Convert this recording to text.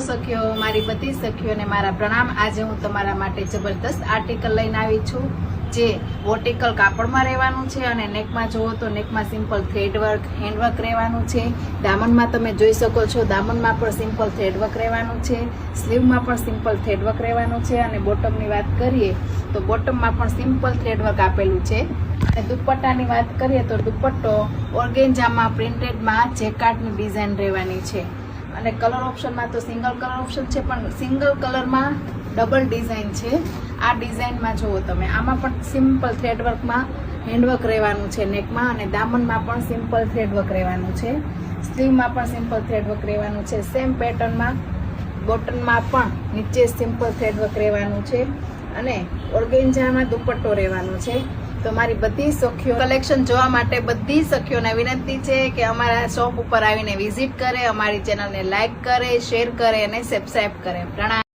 સખીઓ, મારી બધી સખીઓને મારા પ્રણામ। આજે હું તમારા માટે જબરદસ્ત આર્ટિકલ લઈને આવી છું, જે વર્ટિકલ કાપડમાં રહેવાનું છે અને નેકમાં જુઓ તો નેકમાં સિમ્પલ થ્રેડવર્ક, હેન્ડવર્ક રહેવાનું છે। દામનમાં તમે જોઈ શકો છો, દામનમાં પણ સિમ્પલ થ્રેડવર્ક રહેવાનું છે, સ્લીવમાં પણ સિમ્પલ થ્રેડવર્ક રહેવાનું છે અને બોટમની વાત કરીએ તો બોટમમાં પણ સિમ્પલ થ્રેડવર્ક આપેલું છે। અને દુપટ્ટાની વાત કરીએ તો દુપટ્ટો ઓર્ગેન્જામાં પ્રિન્ટેડમાં જેકાર્ડની ડિઝાઇન રહેવાની છે અને કલર ઓપ્શનમાં તો સિંગલ કલર ઓપ્શન છે, પણ સિંગલ કલરમાં ડબલ ડિઝાઇન છે। આ ડિઝાઇનમાં જુઓ તમે, આમાં પણ સિમ્પલ થ્રેડવર્કમાં હેન્ડવર્ક રહેવાનું છે નેકમાં અને દામનમાં પણ સિમ્પલ થ્રેડવર્ક રહેવાનું છે, સ્લીવમાં પણ સિમ્પલ થ્રેડવર્ક રહેવાનું છે। સેમ પેટર્નમાં બોટમમાં પણ નીચે સિમ્પલ થ્રેડવર્ક રહેવાનું છે અને ઓર્ગેન્જામાં દુપટ્ટો રહેવાનો છે। તો મારી બધી સખીઓ કલેક્શન જોવા માટે બધી સખીઓને વિનંતી છે કે અમારા શોપ ઉપર આવીને વિઝિટ કરે, અમારી ચેનલને લાઈક કરે, શેર કરે અને સબસ્ક્રાઇબ કરે। પ્રણામ।